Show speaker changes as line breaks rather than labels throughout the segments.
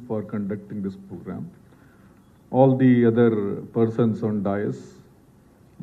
for conducting this program. All the other persons on dais,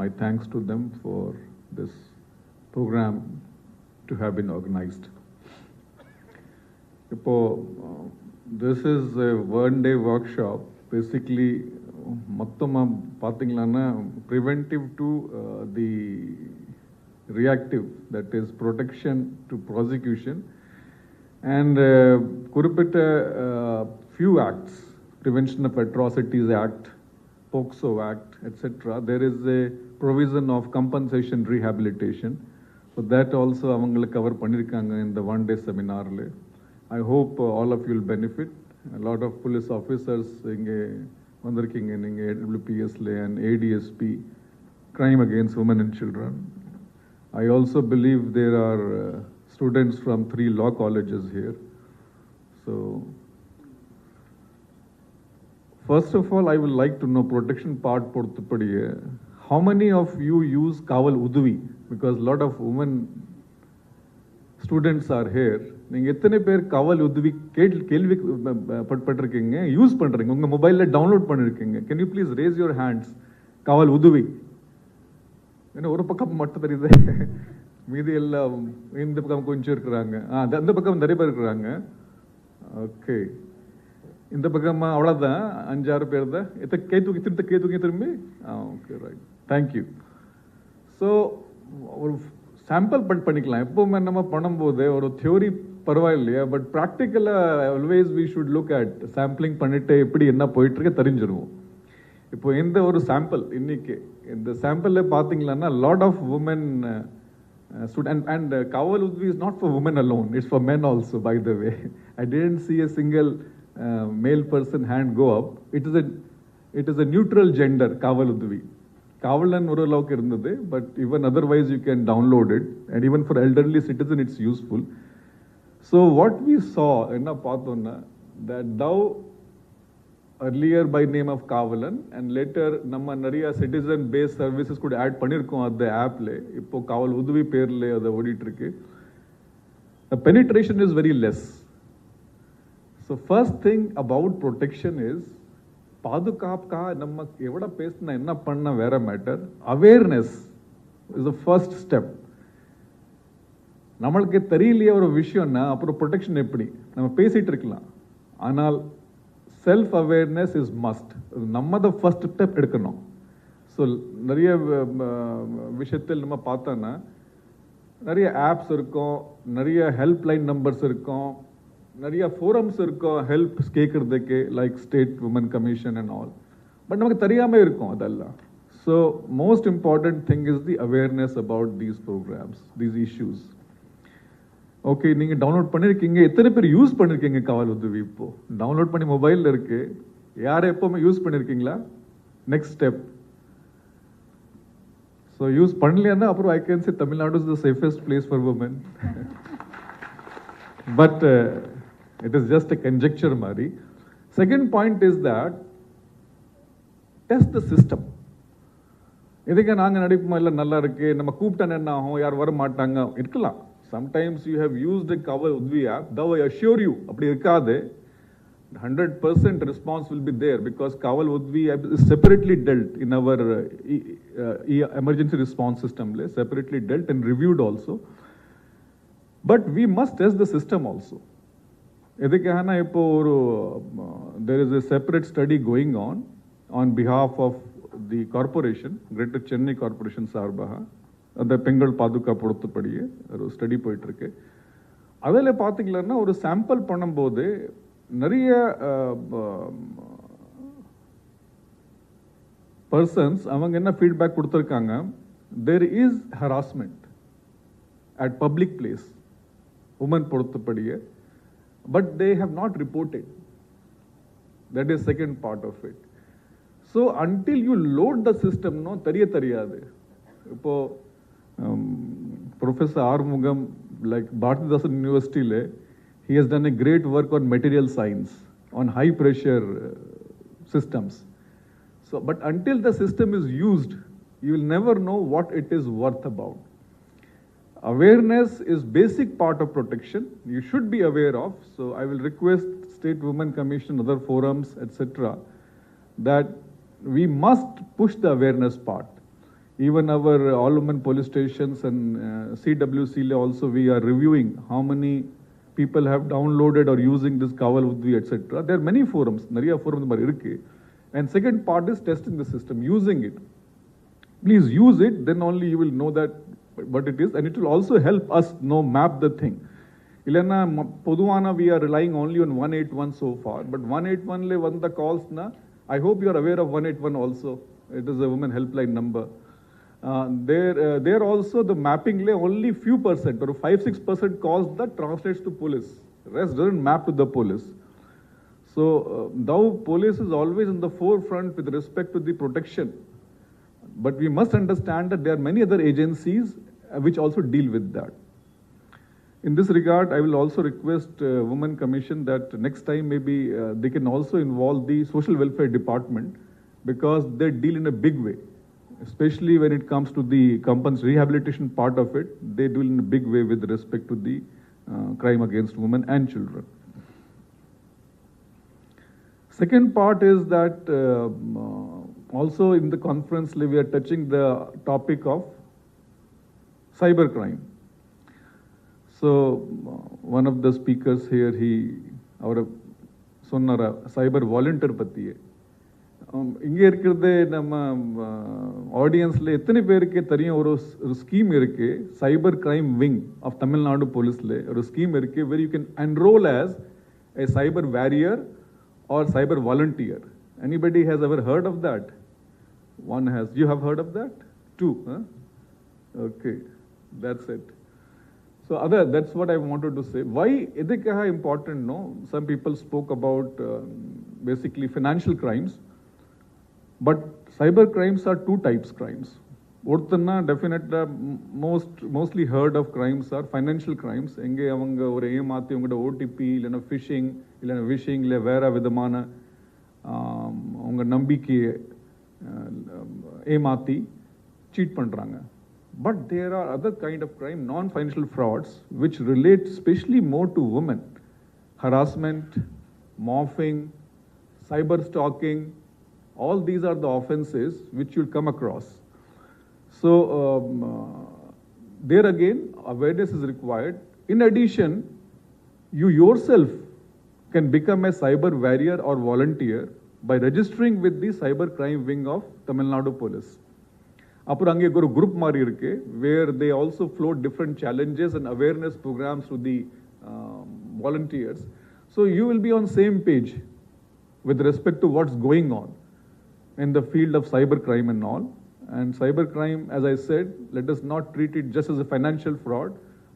my thanks to them for this program to have been organized. This is a one-day workshop. Basically, preventive to the reactive, that is protection to prosecution, and few acts, Prevention of Atrocities Act, POCSO Act, etc. There is a provision of compensation rehabilitation. So that also avangala cover pannirukanga in the one-day seminar. I hope all of you will benefit. A lot of police officers inge vandirkinga ninga AWPS and ADSP, crime against women and children. I also believe there are students from 3 law colleges here. So, first of all, I would like to know protection part porthupadiye. How many of you use Kaval Uduvi? Because a lot of women students are here. நீங்க எத்தனை பேர் காவல் உதவி கேள்வி பட்டிருக்கீங்க, use பண்றீங்க, உங்க மொபைல்ல download பண்ணிருக்கீங்க? Can you please raise your hands? காவல் உதவி. என்ன ஒரு பக்கம் மட்டும் தெரியுது, மீதி எல்லாம் இந்த பக்கம் கொஞ்சம் இருக்கிறாங்க. அந்த பக்கம் நிறைய பேர் இருக்கிறாங்க. ஓகே, இந்த பக்கம் அவ்வளவுதான், 5-6 பேர் தான். கை தூக்கி திரும்பி. Okay, right, thank you. ஸோ ஒரு சாம்பிள் பண்ணிக்கலாம். எப்பவுமே நம்ம பண்ணும்போது ஒரு தியோரி பரவாயில்லையா, பட் ப்ராக்டிக்கலாக always we should look at sampling பண்ணிட்டு எப்படி என்ன போயிட்டு இருக்க தெரிஞ்சிருவோம். இப்போ இந்த ஒரு சாம்பிள் இன்னைக்கு இந்த சாம்பிளில் பார்த்தீங்கன்னா lot of women student and Kawal Udvi is not for women alone, it's for men also, by the way. I didn't see a single male person hand go up. It is a neutral gender, Kawal Udvi. Kavalan oru alawukku irundhathu, but even otherwise you can download it, and even for elderly citizen it's useful. So what we saw enna paathona, that thou earlier by name of Kavalan and later நம்ம நிறைய citizen based services could add பண்ணிருக்கோம் அந்த ஆப்ல. இப்போ காவல் உதவி பேர்ல அது ஓடிட்டு இருக்கு. The penetration is very less. So first thing about protection is பாதுகாப்புக்கா நம்ம எவ்வளோ பேசினா என்ன பண்ண வேற matter, awareness is the first step. நம்மளுக்கு தெரியலையே ஒரு விஷயம்னா அப்புறம் ப்ரொடெக்ஷன் எப்படி? நம்ம பேசிட்டு இருக்கலாம், ஆனால் செல்ஃப் அவேர்னஸ் இஸ் மஸ்ட். நம்ம தான் ஃபர்ஸ்ட் ஸ்டெப் எடுக்கணும். ஸோ நிறைய விஷயத்தில் நம்ம பார்த்தோன்னா நிறைய ஆப்ஸ் இருக்கும், நிறைய ஹெல்ப் லைன் நம்பர்ஸ் இருக்கும், நிறைய ஃபோரம்ஸ் இருக்கும் ஹெல்ப் கேட்கறதுக்கு, like state women commission and all. But நமக்கு தெரியாமல் இருக்கும் அதெல்லாம். So most important thing is the awareness about these programs, these issues. Okay, நீங்கள் டவுன்லோட் பண்ணியிருக்கீங்க. எத்தனை பேர் யூஸ் பண்ணியிருக்கீங்க காவல் உதவி? இப்போ டவுன்லோட் பண்ணி மொபைலில் இருக்கு. யாரும் எப்போவுமே யூஸ் பண்ணியிருக்கீங்களா? Next step. ஸோ யூஸ் பண்ணலைன்னா அப்புறம் I can say Tamil Nadu is the safest place for women. But it is just a conjecture mari. Second point is that test the system. இதுக்கு நாங்கள் நடிப்போம், இல்லை நல்லா இருக்கு, நம்ம கூப்பிட்டா என்ன ஆகும், யார் வர மாட்டாங்க இருக்கலாம். Sometimes you have used a Kawal Udvi app, though I assure you அப்படி இருக்காது. 100% response will be there because Kawal Udvi app is separately dealt in our emergency response system, separately dealt and reviewed also. But we must test the system also. எதுக்காகனா இப்போ ஒரு there is a separate study going on behalf of the corporation, Greater Chennai Corporation சார்பாக அந்த பெண்கள் பாதுகாப்பு பொறுத்தபடியே ஒரு study போயிட்டு இருக்கு. அதில் பார்த்தீங்கன்னா ஒரு சாம்பிள் பண்ணும்போது நிறைய பர்சன்ஸ் அவங்க என்ன ஃபீட்பேக் கொடுத்துருக்காங்க, there is harassment at public place, women பொறுத்தபடியே, but they have not reported. That is second part of it. So until you load the system, no தெரியாது. இப்போ Professor Armugam, like Bharathidasan University, he has done a great work on material science, on high pressure systems. So, but until the system is used, you will never know what it is worth about. Awareness is basic part of protection. You should be aware of. So I will request State Women Commission, other forums, etc., that we must push the awareness part. Even our all women police stations and CWC also, we are reviewing how many people have downloaded or using this Kaval Udvi, etc. There are many forums, Nariya forums. And second part is testing the system, using it. Please use it, then only you will know that what it is, and it will also help us map the thing. Ilana Poduvana, we are relying only on 181 so far, but 181 le one the calls na. I hope you are aware of 181 also. It is a women helpline number. There also the mapping lay only few percent or 5-6% calls that translates to police. Rest doesn't map to the police. So though police is always in the forefront with respect to the protection, but we must understand that there are many other agencies which also deal with that. In this regard, I will also request Women Commission that next time maybe they can also involve the Social Welfare Department, because they deal in a big way. Especially when it comes to the company's rehabilitation part of it, they do in a big way with respect to the crime against women and children. Second part is that also in the conference we are touching the topic of cybercrime. So one of the speakers here, our sonnara cyber volunteer பத்தியே இங்கே இருக்கிறது நம்ம ஆடியன்ஸில் எத்தனை பேருக்கு தெரியும் ஒரு scheme இருக்கு cyber crime wing of Tamil Nadu போலீஸில் ஒரு ஸ்கீம் இருக்கு where you can enroll as a cyber warrior or cyber volunteer. Anybody has ever heard of that? One has. You have heard of that? Two, huh? Okay, that's it. So that's what I wanted to say. Why is it important? No, some people spoke about basically financial crimes. But cyber crimes are two types crimes. Orthanna definitely mostly heard of crimes are financial crimes. Enge avanga or ஏமாத்தி உங்களோட OTP இல்லனா phishing இல்லனா wishing இல்ல வேற விதமான உங்க நம்பிக்கையை ஏமாத்தி cheat பண்றாங்க. But there are other kind of crime, non-financial frauds, which relate especially more to women. Harassment, morphing, cyber stalking, all these are the offenses which you'll come across. So there again, awareness is required. In addition, you yourself can become a cyber warrior or volunteer by registering with the cyber crime wing of Tamil Nadu Police. அப்புறம் அங்கே ஒரு group மாதிரி இருக்கு where they also float different challenges and awareness programs to the volunteers. So you will be on same page with respect to what's going on in the field of cybercrime and all. And cybercrime, as I said, let us not treat it just as a financial fraud.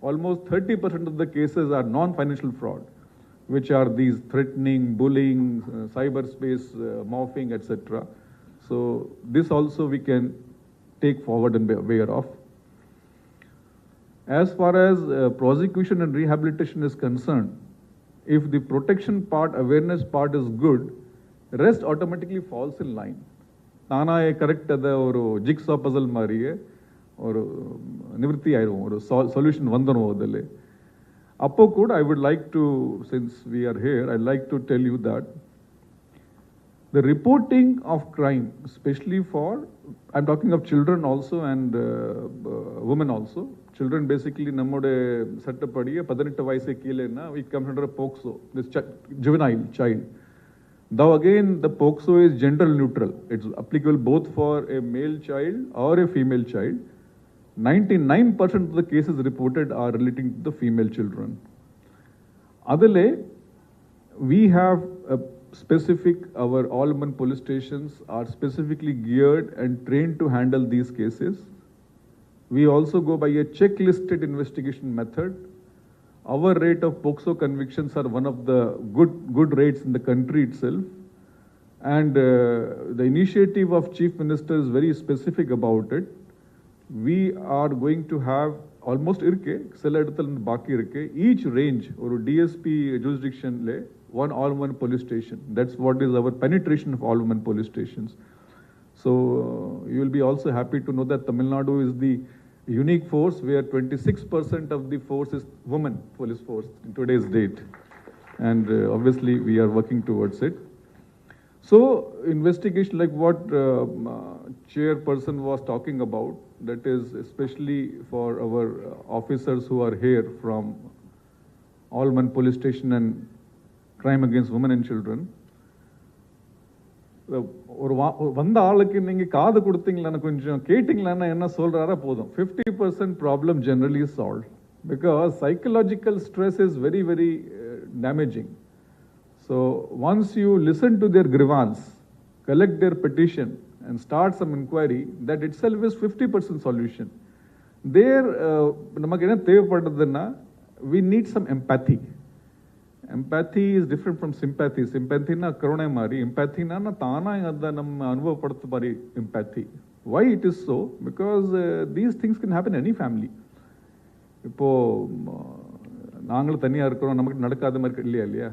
Almost 30% of the cases are non-financial fraud, which are these threatening, bullying, cyberspace, morphing, etc. So this also we can take forward and be aware of. As far as prosecution and rehabilitation is concerned, if the protection part, awareness part is good, rest automatically falls in line. தானா correct அதை ஒரு jigsaw Basil மாதிரியே ஒரு நிவர்த்தி ஆயிடும், ஒரு solution வந்துடும் அதில். அப்போ கூட I would like to, since we are here, I like to tell you that the reporting of crime, especially for, I'm talking of children also and women also. Children basically நம்மோட சட்டப்படியே 18 வயசு கீழேன்னா we come under a POCSO, this juvenile child. Though again the POCSO is gender neutral. It's applicable both for a male child or a female child. 99% of the cases reported are relating to the female children. Adale, we have a specific, our all women police stations are specifically geared and trained to handle these cases. We also go by a checklisted investigation method. Our rate of POCSO convictions are one of the good rates in the country itself. And the initiative of Chief Minister is very specific about it. We are going to have almost each range or DSP jurisdiction one all-women police station. That's what is our penetration of all-women police stations. So you will be also happy to know that Tamil Nadu is the unique force where 26% of the force is women police force in today's date. and obviously we are working towards it. So investigation like what chairperson was talking about, that is especially for our officers who are here from Allman Police Station and Crime Against Women and Children. ஒரு வந்த ஆளுக்கு நீங்க காது கொடுத்தீங்களா கொஞ்சம் கேட்டிங்களா என்ன சொல்றாரா போதும் 50% problem generally is solved because psychological stress is very very damaging. So once you listen to their grievance, collect their petition and start some inquiry, that itself is 50% solution. There நமக்கு என்ன தேவைப்படுதுன்னா we need some empathy. Empathy is different from sympathy. Sympathy na karunai mari, empathy na taana adda nam anubhav padathu mari empathy. Why it is so? Because these things can happen in any family. Ipo naangal thaniya irukrom namakku nadakadha mari illaya illaya.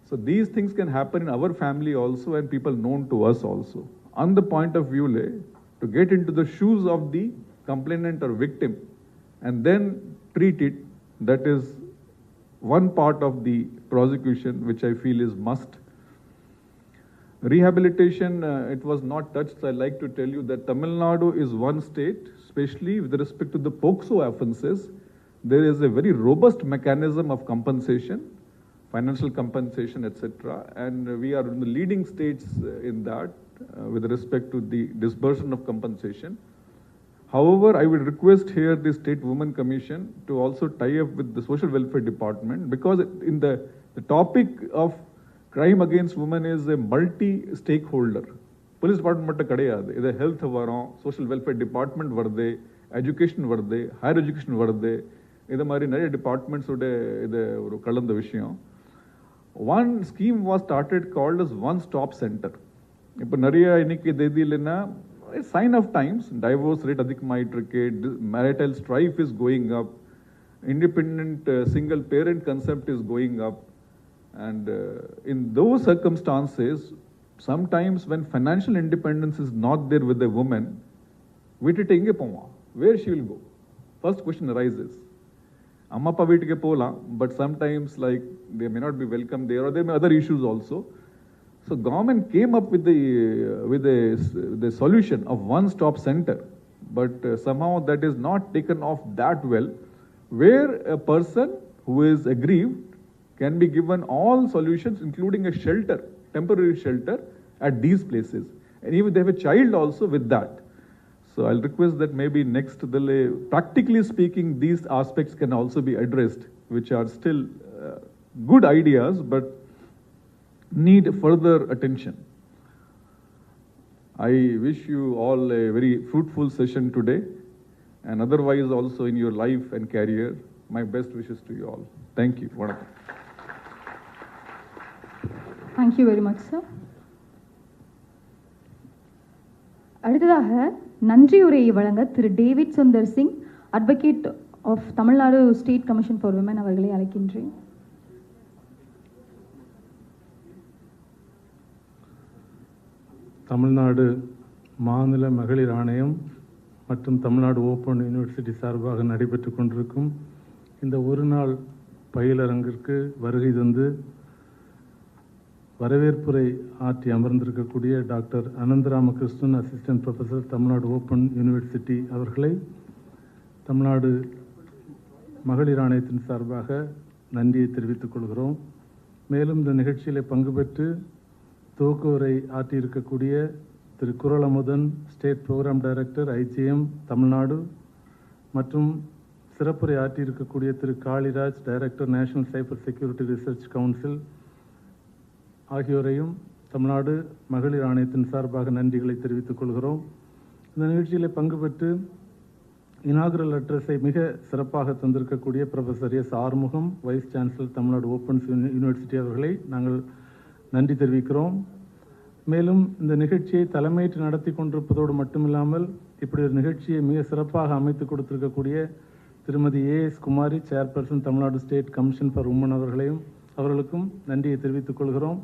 So these things can happen in our family also and people known to us also. On the point of view to get into the shoes of the complainant or victim and then treat it, that is one part of the prosecution which I feel is must. Rehabilitation, it was not touched. I like to tell you that Tamil Nadu is one state, especially with respect to the POCSO offences, there is a very robust mechanism of compensation, financial compensation, etc. And we are in the leading states in that with respect to the disbursement of compensation. However, I would request here the State Women Commission to also tie up with the Social Welfare Department, because in the topic of crime against women is a multi-stakeholder. Police department kadayadu. Idu health varum, Social Welfare Department varde, education varde, higher education varde. Idu mari nariya departments ude idu oru kalanda vishayam. One scheme was started called as One Stop Center. Ipo nariya iniki dedilena a sign of times, divorce rate adhikamayitirukku, marital strife is going up, independent single parent concept is going up, and in those circumstances, sometimes when financial independence is not there with the woman, vitittu inge pova, where she will go? First question arises. Amma appa veetuke polam, but sometimes like they may not be welcome there, or there may be other issues also. So government came up with the solution of one-stop center, but somehow that is not taken off that well, where a person who is aggrieved can be given all solutions, including a shelter, temporary shelter at these places, and even they have a child also with that. So I'll request that maybe next, practically speaking, these aspects can also be addressed, which are still good ideas, but need further attention. I wish you all a very fruitful session today, and otherwise also in your life and career. My best wishes to you all. Thank you. Vanakkam.
Thank you very much, sir. அடுத்ததாக நன்றியுரையை வழங்க Thiru David Sundar Singh, advocate of Tamil Nadu state commission for women அவர்களை அழைக்கின்றேன்.
தமிழ்நாடு மாநில மகளிர் ஆணையம் மற்றும் Tamil Nadu open university சார்பாக நடைபெற்று கொண்டிருக்கும் இந்த ஒரு நாள் பயிலரங்கிற்கு வருகை தந்து வரவேற்புரை ஆற்றி அமர்ந்திருக்கக்கூடிய doctor Anantharamakrishnan, assistant professor, Tamil Nadu open university அவர்களை தமிழ்நாடு மகளிர் ஆணையத்தின் சார்பாக நன்றியை தெரிவித்துக் கொள்கிறோம். மேலும் இந்த நிகழ்ச்சியில் பங்கு பெற்று துவக்க உரை ஆற்றியிருக்கக்கூடிய Thiru Kuralamudhan, state program director, I G M Tamil Nadu, மற்றும் சிறப்புரை ஆற்றியிருக்கக்கூடிய Thiru Kaliraj, director, national cyber security research council ஆகியோரையும் தமிழ்நாடு மகளிர் ஆணையத்தின் சார்பாக நன்றிகளை தெரிவித்துக் கொள்கிறோம். இந்த நிகழ்ச்சியில் பங்கு பெற்று இனாகுரல் அட்ரஸை மிக சிறப்பாக தந்திருக்கக்கூடிய professor S Arumugam, vice chancellor, Tamil Nadu open university அவர்களை நாங்கள் நன்றி தெரிவிக்கிறோம். மேலும் இந்த நிகழ்ச்சியை தலைமையேற்று நடத்தி கொண்டிருப்பதோடு மட்டுமில்லாமல் இப்படி ஒரு நிகழ்ச்சியை மிக சிறப்பாக அமைத்து கொடுத்திருக்கக்கூடிய திருமதி A S Kumari, chairperson, Tamil Nadu state commission for women அவர்களுக்கும் நன்றியை தெரிவித்துக் கொள்கிறோம்.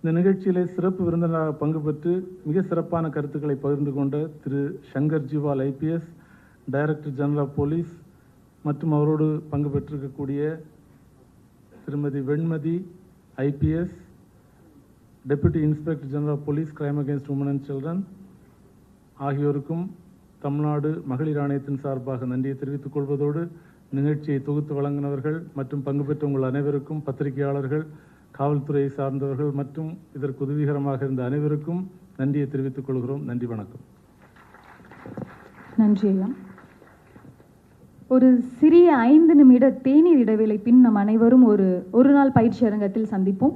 இந்த நிகழ்ச்சியிலே சிறப்பு விருந்தினராக பங்கு பெற்று மிக சிறப்பான கருத்துக்களை பகிர்ந்து கொண்ட Thiru Shankar Jiwal IPS, director general of police, மற்றும் அவரோடு பங்கு பெற்றிருக்கக்கூடிய Thirumathi Venmathi IPS, deputy inspector general of police crime against women and children ஆகியோருக்கும் தமிழ்நாடு மகளிர் ஆணையத்தின் சார்பாக நன்றியை தெரிவித்துக் கொள்வதோடு, நிகழ்ச்சியை தொகுத்து வழங்கினவர்கள் மற்றும் பங்கு பெற்ற உங்கள் அனைவருக்கும், பத்திரிகையாளர்கள், காவல்துறையை சார்ந்தவர்கள் மற்றும் இதற்கு உதவிகரமாக இருந்த அனைவருக்கும் நன்றியை தெரிவித்துக் கொள்கிறோம். நன்றி, வணக்கம்.
நன்றி ஐயா. ஒரு சிறிய 5 நிமிட தேநீர் இடைவேளை பின் நம் அனைவரும் ஒரு நாள் பயிற்சி அரங்கத்தில் சந்திப்போம்.